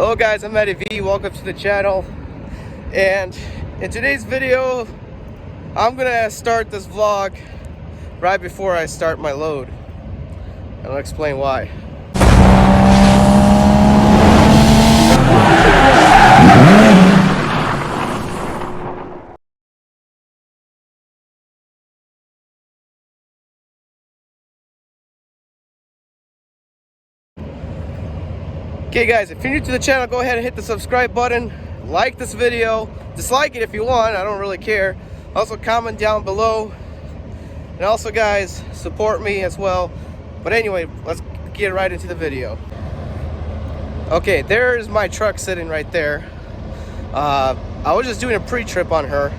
Hello guys, I'm Eddie V. Welcome to the channel. And in today's video, I'm gonna start this vlog right before I start my load. And I'll explain why. Okay guys, if you're new to the channel, go ahead and hit the subscribe button, like this video, dislike it if you want, I don't really care. Also comment down below, and also guys, support me as well. But anyway, let's get right into the video. Okay, there's my truck sitting right there. I was just doing a pre-trip on her,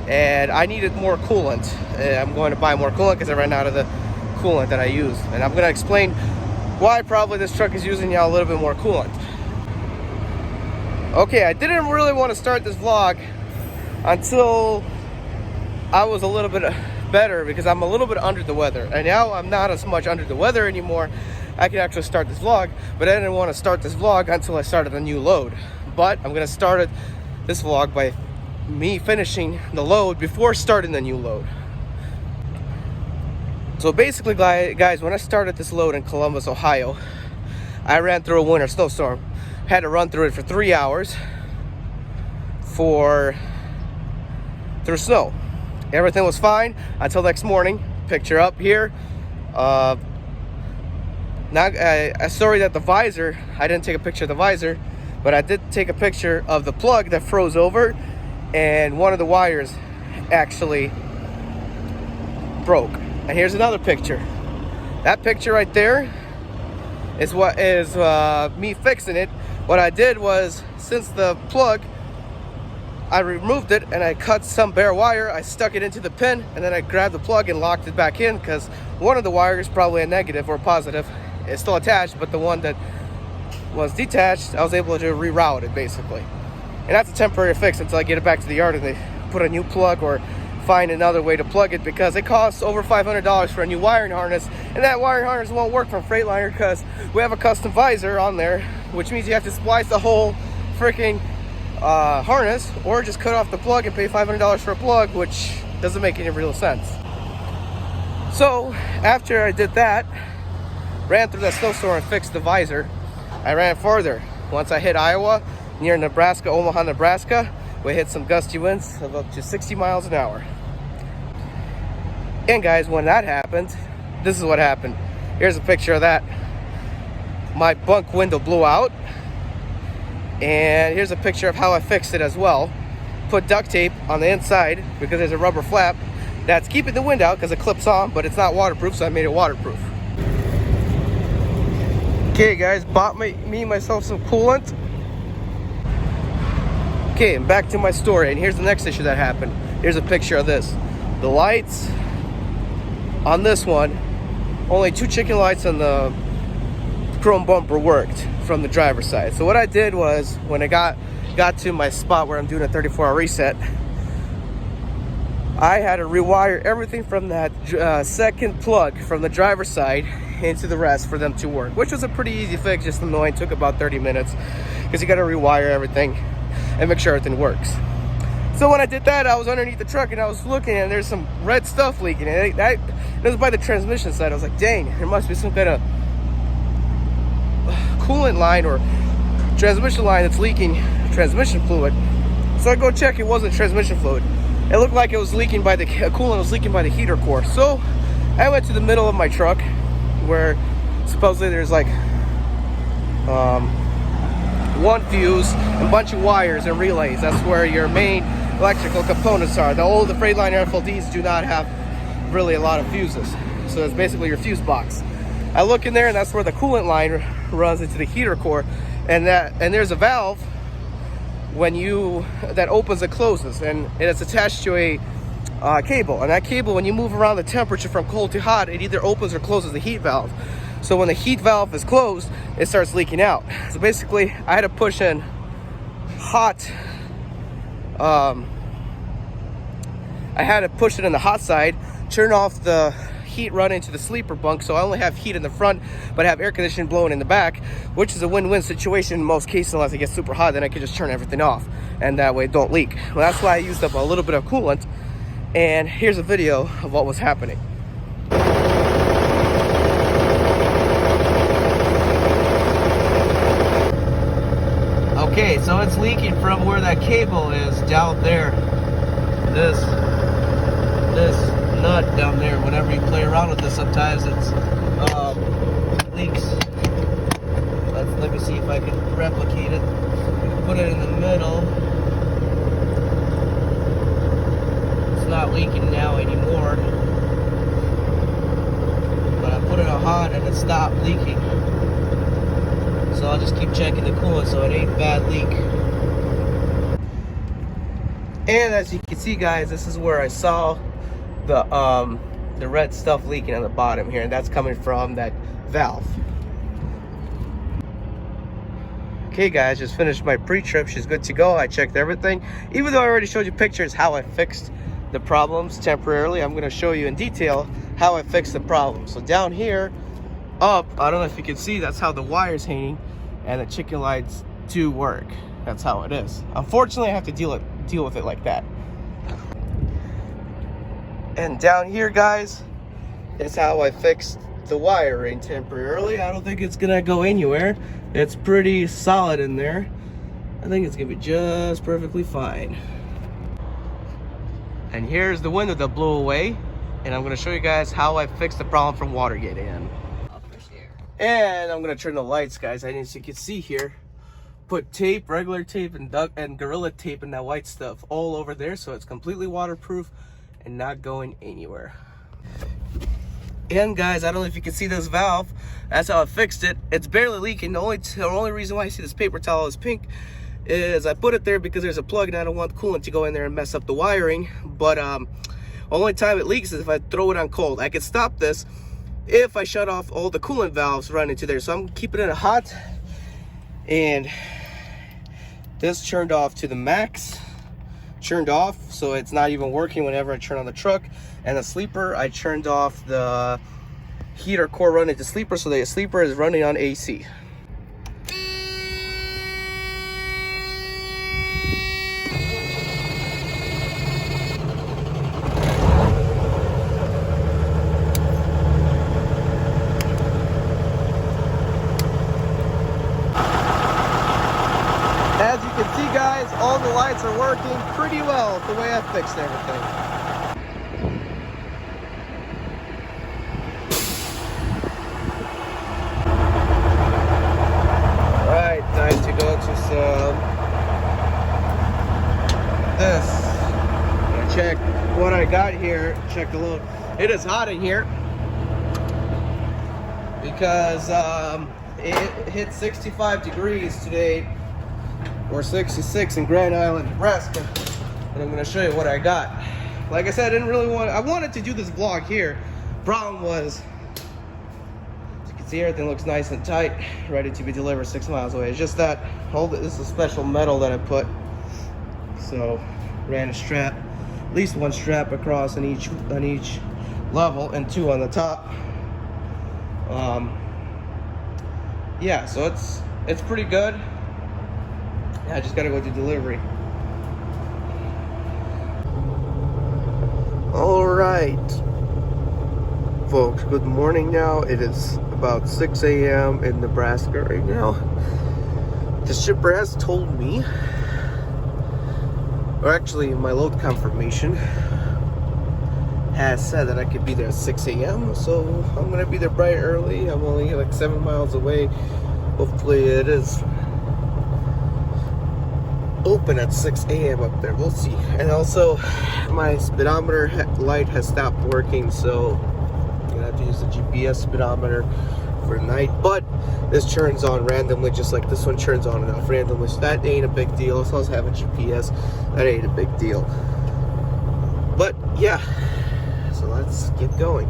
and I needed more coolant. I'm going to buy more coolant because I ran out of the coolant that I used, and I'm going to explain why probably this truck is using y'all a little bit more coolant. Okay, I didn't really want to start this vlog until I was a little bit better, because I'm a little bit under the weather, and now I'm not as much under the weather anymore. I can actually start this vlog, but I didn't want to start this vlog until I started a new load. But I'm going to start this vlog by me finishing the load before starting the new load. So basically guys, when I started this load in Columbus, Ohio, I ran through a winter snowstorm. Had to run through it for 3 hours through snow. Everything was fine until next morning. Picture up here. Sorry that the visor, I didn't take a picture of the visor, but I did take a picture of the plug that froze over, and one of the wires actually broke. And here's another picture. That picture right there is what is me fixing it. What I did was, since the plug, I removed it and I cut some bare wire, I stuck it into the pin, and then I grabbed the plug and locked it back in, because one of the wires, probably a negative or positive, is still attached, but the one that was detached, I was able to reroute it basically. And that's a temporary fix until I get it back to the yard and they put a new plug or find another way to plug it, because it costs over $500 for a new wiring harness, and that wiring harness won't work from Freightliner because we have a custom visor on there, which means you have to splice the whole freaking harness, or just cut off the plug and pay $500 for a plug, which doesn't make any real sense. So after I did that, ran through that snowstorm and fixed the visor, I ran farther. Once I hit Iowa, near Nebraska, Omaha, Nebraska, we hit some gusty winds of up to 60 miles an hour. And guys, when that happened, this is what happened. Here's a picture of that. My bunk window blew out. And here's a picture of how I fixed it as well. Put duct tape on the inside, because there's a rubber flap that's keeping the wind out because it clips on, but it's not waterproof, so I made it waterproof. Okay guys, bought myself some coolant. Okay, and back to my story, and here's the next issue that happened. Here's a picture of this. The lights on this one, only 2 chicken lights on the chrome bumper worked from the driver's side. So what I did was, when I got to my spot where I'm doing a 34-hour reset, I had to rewire everything from that second plug from the driver's side into the rest for them to work, which was a pretty easy fix, just annoying. Took about 30 minutes because you got to rewire everything and make sure everything works. So when I did that, I was underneath the truck and I was looking, and there's some red stuff leaking, and it was by the transmission side. I was like, dang, there must be some kind of coolant line or transmission line that's leaking transmission fluid. So I go check, it wasn't transmission fluid. It looked like it was leaking by the coolant was leaking by the heater core. So I went to the middle of my truck, where supposedly there's like one fuse and a bunch of wires and relays. That's where your main electrical components are. The old Freightliner FLDs do not have really a lot of fuses, so it's basically your fuse box. I look in there, and that's where the coolant line runs into the heater core, and there's a valve that opens and closes, and it's attached to a cable. And that cable, when you move around the temperature from cold to hot, it either opens or closes the heat valve. So when the heat valve is closed, it starts leaking out. So basically, I had to push in hot. I had to push it in the hot side, turn off the heat running to the sleeper bunk, so I only have heat in the front, but I have air conditioning blowing in the back, which is a win-win situation in most cases. Unless it gets super hot, then I can just turn everything off, and that way it don't leak. Well, that's why I used up a little bit of coolant, and here's a video of what was happening. Okay, so it's leaking from where that cable is down there. This nut down there. Whenever you play around with this, sometimes it's leaks. Let me see if I can replicate it. Put it in the middle. It's not leaking now anymore, but I put it on hot and it stopped leaking. So I'll just keep checking the coolant so it ain't bad leak. And as you can see, guys, this is where I saw the red stuff leaking on the bottom here, and that's coming from that valve. Okay, guys, just finished my pre-trip. She's good to go. I checked everything. Even though I already showed you pictures how I fixed the problems temporarily, I'm going to show you in detail how I fixed the problem. So down here, up, I don't know if you can see, that's how the wire's hanging, and the chicken lights do work. That's how it is. Unfortunately, I have to deal with it like that. And down here, guys, is how I fixed the wiring temporarily. I don't think it's gonna go anywhere. It's pretty solid in there. I think it's gonna be just perfectly fine. And here's the window that blew away, and I'm gonna show you guys how I fixed the problem from water getting in. And I'm gonna turn the lights, guys. As you can see here, put tape, regular tape, and Gorilla Tape and that white stuff all over there, so it's completely waterproof and not going anywhere. And guys, I don't know if you can see this valve. That's how I fixed it. It's barely leaking. The only reason why I see this paper towel is pink is I put it there because there's a plug and I don't want coolant to go in there and mess up the wiring. But only time it leaks is if I throw it on cold. I can stop this if I shut off all the coolant valves running to there. So I'm keeping it hot, and this turned off to the max, turned off, so it's not even working whenever I turn on the truck. And the sleeper, I turned off the heater core running to sleeper, so the sleeper is running on AC. As you can see, guys, all the lights are working pretty well the way I fixed everything. Alright, time to go to some this. I'm gonna check what I got here, check the load. It is hot in here because it hit 65 degrees today, or 66 in Grand Island, Nebraska. And I'm gonna show you what I got. Like I said, I wanted to do this vlog here. Problem was, as you can see, everything looks nice and tight, ready to be delivered 6 miles away. It's just that, this is a special metal that I put. So, ran a strap, at least one strap across on each level, and 2 on the top. Yeah, so it's pretty good. I just gotta go do delivery. All right, folks, good morning now. It is about 6 a.m. in Nebraska right now. The shipper has told me, or actually my load confirmation has said that I could be there at 6 a.m. So I'm gonna be there bright early. I'm only like 7 miles away. Hopefully it is open at 6 a.m. up there. We'll see. And also my speedometer light has stopped working, so I'm gonna have to use the GPS speedometer for night. But this turns on randomly, just like this one turns on and off randomly, so that ain't a big deal. As long as I have a GPS, that ain't a big deal. But yeah, so let's get going.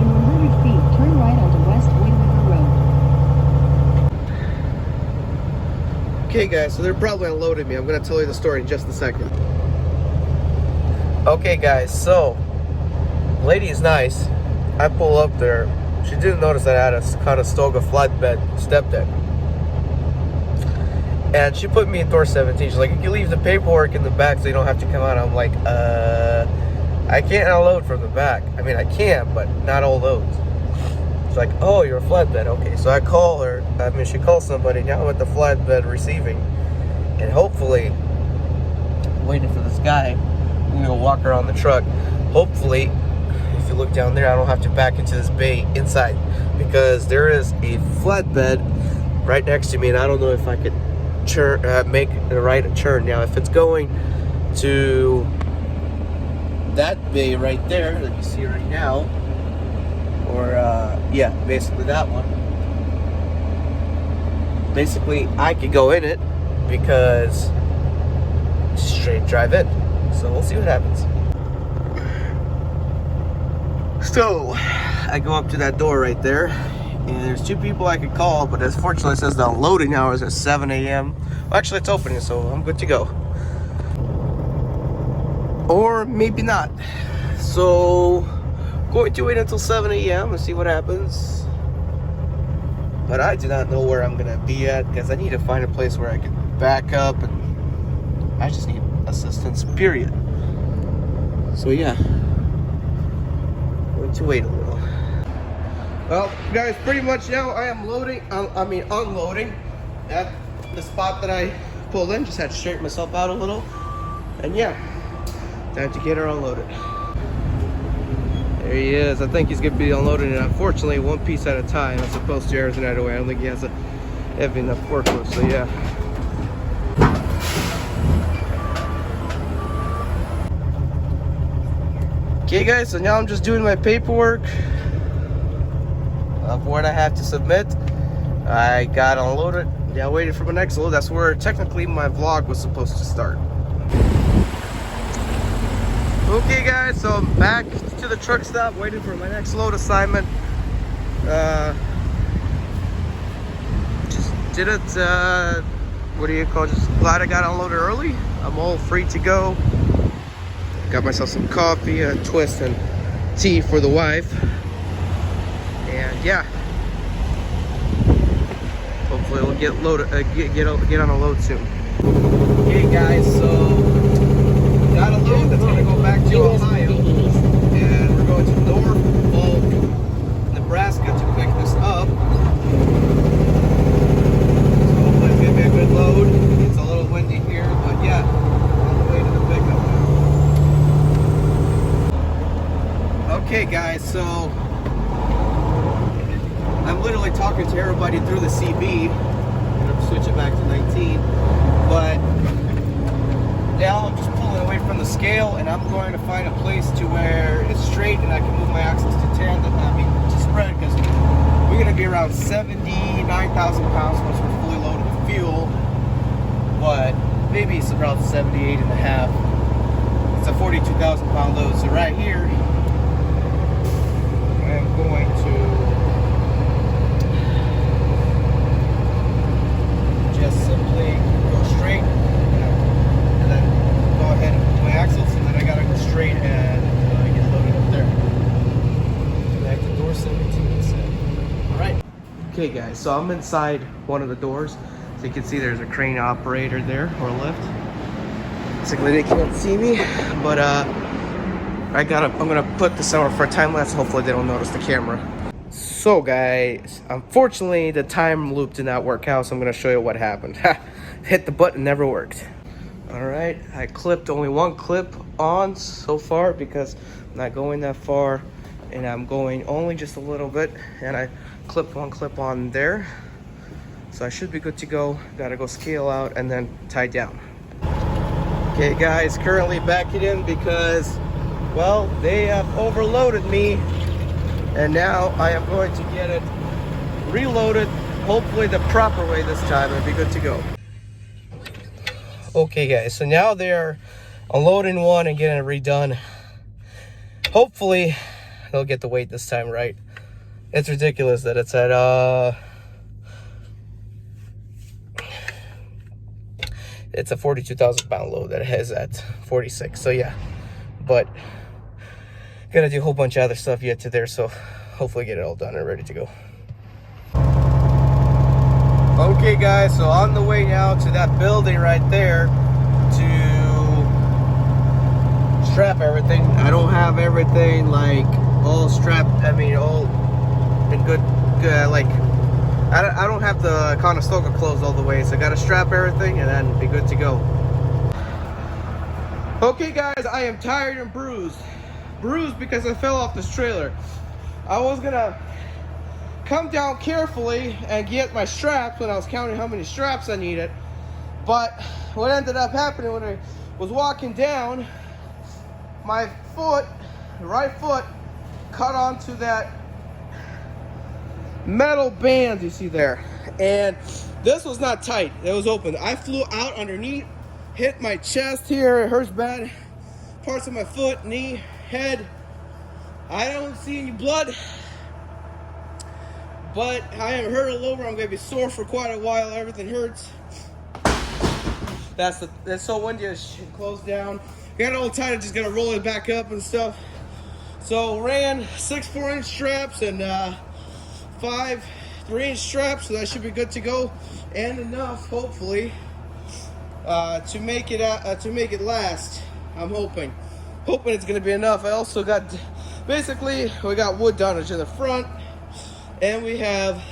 In 100 feet, turn right onto West Wind River Road. Okay guys, so they're probably unloading me. I'm gonna tell you the story in just a second. Okay guys, so lady is nice. I pull up there. She didn't notice that I had a Conestoga flatbed step deck. And she put me in door 17. She's like, you can leave the paperwork in the back so you don't have to come out. I'm like, I can't unload from the back. I mean, I can, but not all loads. She's like, oh, you're a flatbed. Okay, so I call her. I mean, she calls somebody. Now I'm at the flatbed receiving. And hopefully, waiting for this guy. I'm gonna go walk around the truck. Hopefully, if you look down there, I don't have to back into this bay inside, because there is a flatbed right next to me, and I don't know if I could make the right turn. Now, if it's going to that bay right there that you see right now, or yeah, basically that one. Basically, I could go in it because straight drive in. So we'll see what happens. So I go up to that door right there, and there's two people I could call, but unfortunately it says the unloading hours at 7 a.m. Well, actually it's opening, so I'm good to go. Or maybe not. So going to wait until 7 a.m. and see what happens. But I do not know where I'm gonna be at, because I need to find a place where I can back up, and I just need assistance, period. So yeah, going to wait a little. Well, guys, pretty much now I am unloading at the spot that I pulled in. Just had to straighten myself out a little, and yeah, time to get her unloaded. There he is. I think he's gonna be unloading it, unfortunately, one piece at a time as opposed to everything right away. I don't think he has a heavy enough forklift, so yeah. Okay guys, so now I'm just doing my paperwork of what I have to submit. I got unloaded, now waiting for my next load. That's where technically my vlog was supposed to start. Okay guys, so I'm back to the truck stop waiting for my next load assignment. Just did it, what do you call it? Just glad I got unloaded early. I'm all free to go. Got myself some coffee, a twist, and tea for the wife. And yeah, hopefully we'll get loaded, get on a load soon. Okay guys, so got a load that's gonna go back to Ohio, and we're going to Norfolk, Nebraska to pick this up. So hopefully it's gonna be a good load. It's a little windy here, but yeah, on the way to the pickup. Okay guys, so I'm literally talking to everybody through the CB. I'm gonna switch it back to 19, but now I'm just pulling away from the scale, and I'm going to find a place to where it's straight and I can move my axles to tandem, to spread, because we're gonna be around 79,000 pounds once we're fully loaded with fuel, but maybe it's around 78 and a half. It's a 42,000 pound load, so right here I'm going to just simply go straight and then go ahead and put my axles, and then I gotta go straight and get loaded up there. Back to door 17. Alright. Okay guys, so I'm inside one of the doors. So you can see there's a crane operator there, or lift. Basically they can't see me, but I'm gonna put this on for a time lapse. Hopefully they don't notice the camera. So guys, unfortunately the time loop did not work out, so I'm gonna show you what happened. Hit the button, never worked. All right, I clipped only one clip on so far because I'm not going that far, and I'm going only just a little bit, and I clipped one clip on there, so I should be good to go. Gotta go scale out and then tie down. Okay guys, currently backing in because, well, they have overloaded me, and now I am going to get it reloaded, hopefully the proper way this time, and be good to go. Okay guys, so now they're unloading one and getting it redone. Hopefully they'll get the weight this time right. It's ridiculous that it's at it's a 42,000 pound load that it has at 46, so yeah. but gotta do a whole bunch of other stuff yet to there, so hopefully get it all done and ready to go. Okay guys, so on the way now to that building right there to strap everything. I don't have everything like all strapped, I mean all in good like I don't have the Conestoga closed all the way, so I gotta strap everything and then be good to go. Okay guys, I am tired and bruised because I fell off this trailer. I was gonna come down carefully and get my straps when I was counting how many straps I needed, but what ended up happening when I was walking down, my foot, right foot, cut onto that metal band you see there, and this was not tight, it was open. I flew out underneath, hit my chest here, it hurts bad, parts of my foot, knee, head. I don't see any blood, but I am hurt all over. I'm gonna be sore for quite a while. Everything hurts. That's so windy. It closed down. Got it all tight. I just gotta roll it back up and stuff. So ran 6 4-inch straps and 5 3-inch straps. So that should be good to go and enough, hopefully, to make it last. I'm hoping it's gonna be enough. I also got basically we got wood dunnage in the front. And we have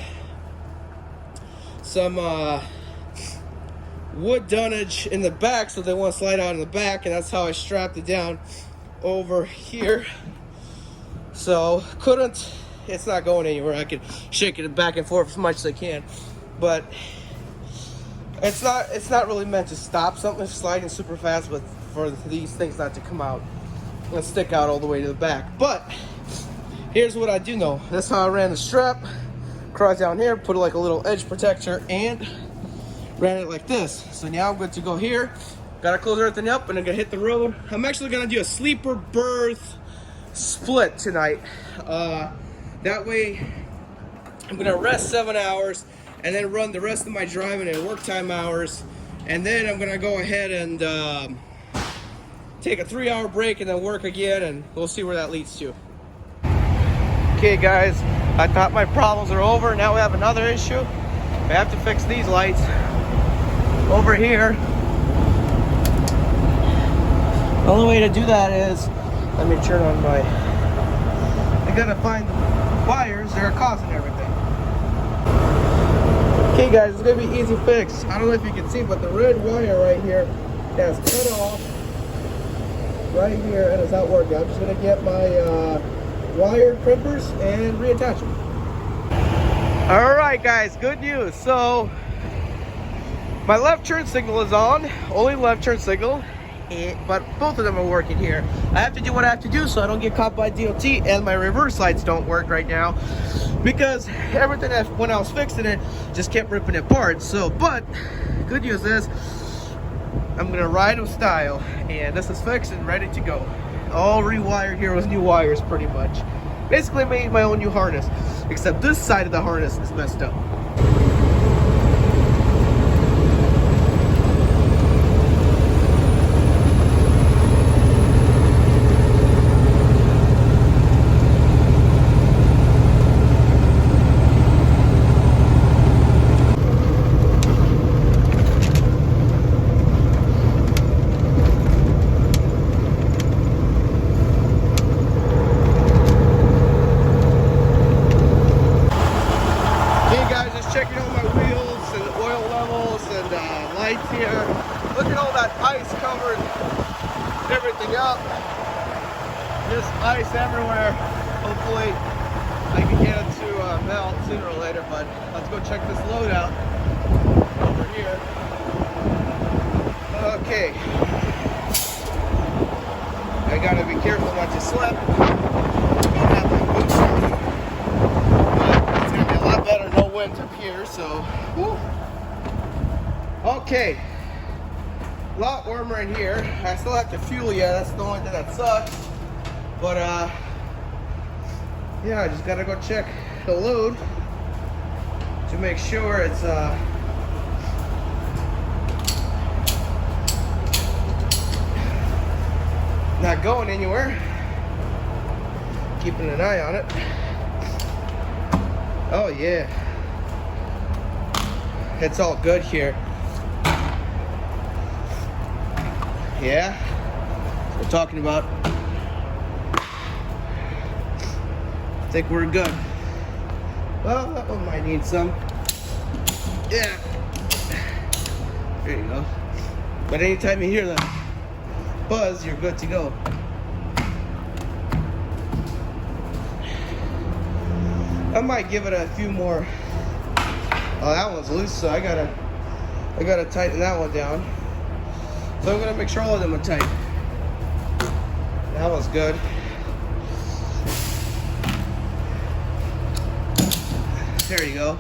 some wood dunnage in the back, so they won't slide out in the back, and that's how I strapped it down over here. So it's not going anywhere. I can shake it back and forth as much as I can, but it's not really meant to stop something sliding super fast, but for these things not to come out and stick out all the way to the back. But here's what I do know. That's how I ran the strap. Across down here, put like a little edge protector, and ran it like this. So now I'm good to go here. Gotta close everything up, and I'm gonna hit the road. I'm actually gonna do a sleeper berth split tonight. That way, I'm gonna rest 7 hours, and then run the rest of my driving and work time hours. And then I'm gonna go ahead and take a 3-hour break, and then work again, and we'll see where that leads to. Okay guys, I thought my problems are over. Now we have another issue. I have to fix these lights over here. The only way to do that is, let me turn on my, I gotta find the wires that are causing everything. Okay guys, it's gonna be easy fix. I don't know if you can see, but the red wire right here has cut off right here and it's not working. I'm just gonna get my wire crimpers and reattach them. All right guys, good news. So my left turn signal is on, only left turn signal, but both of them are working here. I have to do what I have to do so I don't get caught by DOT, and my reverse lights don't work right now because everything when I was fixing it just kept ripping it apart. So, but good news is I'm gonna ride with style, and this is fixed and ready to go. All rewired here with new wires pretty much. Basically made my own new harness, except this side of the harness is messed up. Here, look at all that ice covered everything up. Just ice everywhere. Hopefully I can get it to melt sooner or later, but let's go check this load out over here. Okay, I gotta be careful not to slip. I don't have my boots on, but it's gonna be a lot better, no wind up here, so whew. Okay, a lot warmer in here. I still have to fuel yet, that's the only thing that sucks. But yeah, I just gotta go check the load to make sure it's Not going anywhere. Keeping an eye on it. Oh yeah. It's all good here. Yeah. We're talking about. I think we're good. Well, that one might need some. Yeah. There you go. But anytime you hear that buzz, you're good to go. I might give it a few more. Oh, that one's loose, so I gotta tighten that one down. So I'm gonna make sure all of them are tight. That one's good. There you go.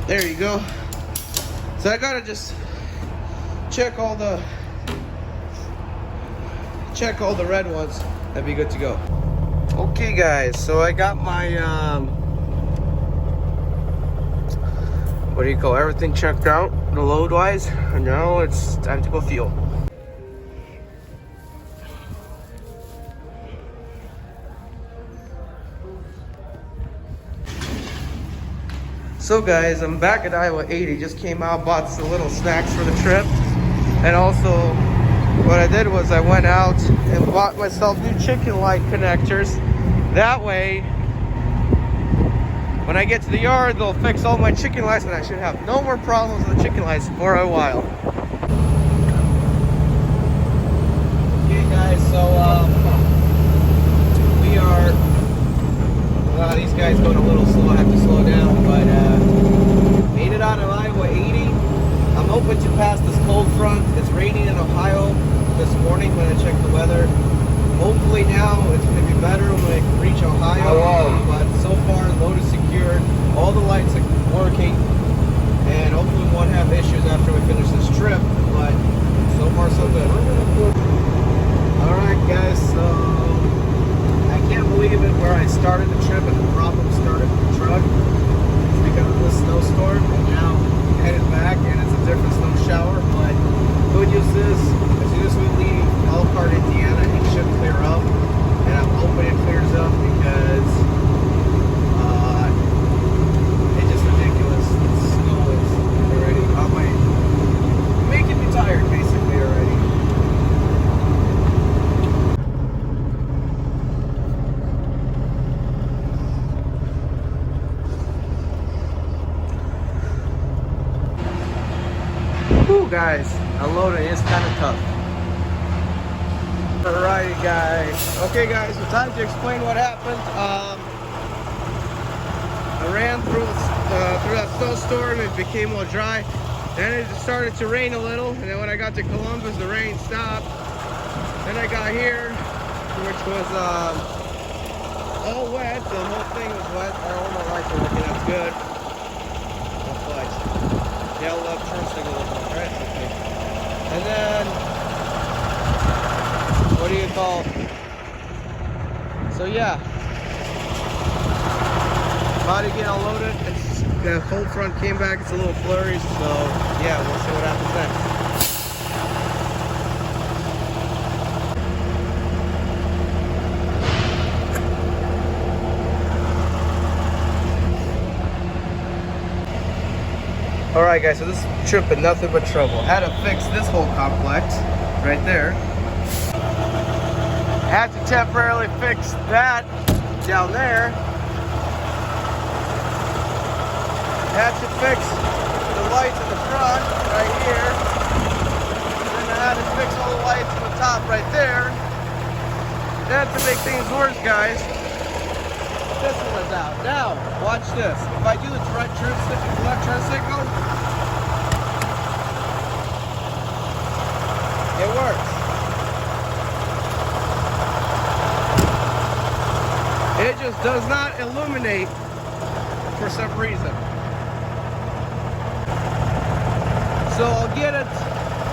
There you go. So I gotta just check all the red ones. That'd be good to go. Okay guys, so I got my what do you call everything checked out, the load wise, and now it's time to go fuel. So guys, I'm back at Iowa 80. Just came out, bought some little snacks for the trip. And also, what I did was I went out and bought myself new chicken light connectors. That way, when I get to the yard, they'll fix all my chicken lights and I should have no more problems with the chicken lights for a while. Okay guys, so we are... Well, these guys going a little slow, I have to slow down, but made it out of Iowa 80. I'm hoping to pass this cold front. It's raining in Ohio this morning when I checked the weather. Hopefully now it's going to be better when I reach Ohio, but so far the load is secured. All the lights are working, and hopefully we won't have issues after we finish this trip, but so far so good. Alright guys, so I can't believe it where I started the trip and the problem started with the truck. It's because of the snowstorm, and now I'm headed back and it's a different snow shower. But good news is, as soon as we leave Elkhart, Indiana, it should clear up. And I'm hoping it clears up because it's just ridiculous. The snow is already on my, making me tired basically already. Whew, guys, unloading is kind of tough. Alrighty, guys. Okay, guys, so time to explain what happened. I ran through that snowstorm. It became all dry. Then it started to rain a little, and then when I got to Columbus, the rain stopped. Then I got here, which was all wet. The whole thing was wet. All my lights are working. That's good. Yellow up turn signal, right? Okay. And then, what do you call? So yeah, about to get unloaded. It's the cold front came back. It's a little flurry, so yeah, we'll see what happens next. Alright guys, so this trip had nothing but trouble. Had to fix this whole complex right there. Had to temporarily fix that down there. Had to fix the lights in the front right here. And then I had to fix all the lights on the top right there. Then to make things worse, guys, this one is out. Now, watch this. If I do the left turn signal, it works. It just does not illuminate for some reason. So I'll get it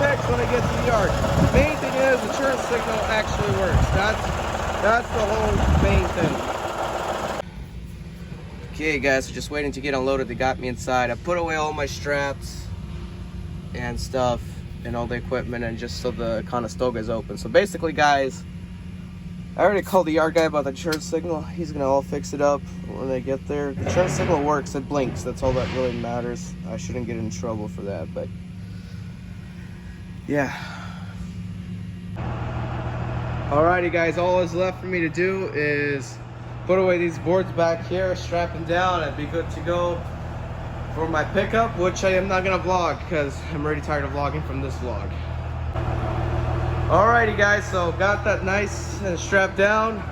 fixed when I get to the yard. The main thing is the turn signal actually works. That's the whole main thing. Okay guys, so just waiting to get unloaded. They got me inside. I put away all my straps and stuff and all the equipment, and just so the Conestoga is open. So basically guys, I already called the yard guy about the turn signal. He's gonna all fix it up when they get there. The turn signal works, it blinks. That's all that really matters. I shouldn't get in trouble for that, but yeah. Alrighty guys, all that's left for me to do is put away these boards back here, strap them down, and be good to go for my pickup, which I am not gonna vlog because I'm already tired of vlogging from this vlog. Alrighty guys, so got that nice and strapped down.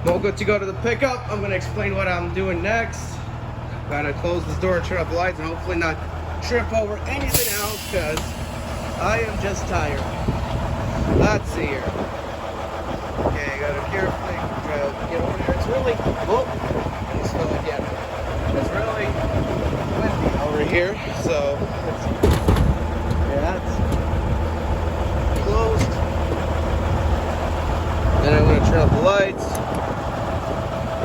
All good to go to the pickup. I'm gonna explain what I'm doing next. Gotta close this door and turn off the lights and hopefully not trip over anything else because I am just tired. Let's see here. Okay, gotta carefully try to get over there. It's really, oh, and slow again. It's really windy over here, so let's see. Yeah, that's closed. Then I'm gonna turn off the lights.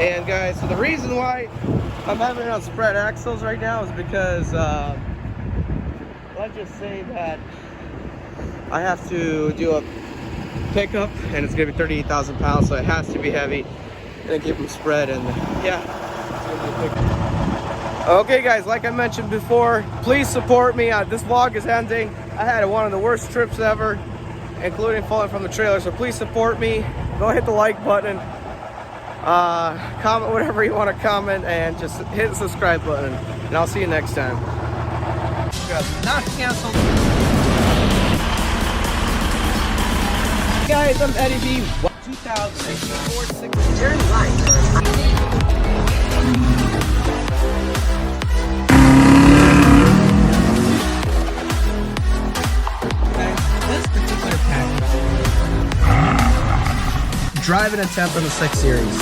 And guys, so the reason why I'm having it on spread axles right now is because let's just say that I have to do a pickup and it's gonna be 38,000 pounds, so it has to be heavy and keep them spread. And yeah, okay guys, like I mentioned before, please support me. This vlog is ending. I had one of the worst trips ever, including falling from the trailer, so please support me. Go hit the like button, comment whatever you want to comment, and just hit the subscribe button, and I'll see you next time. Not canceled. Guys, I'm Eddie B. 2006 Turn right. This particular package, driving a temp in the 6 Series.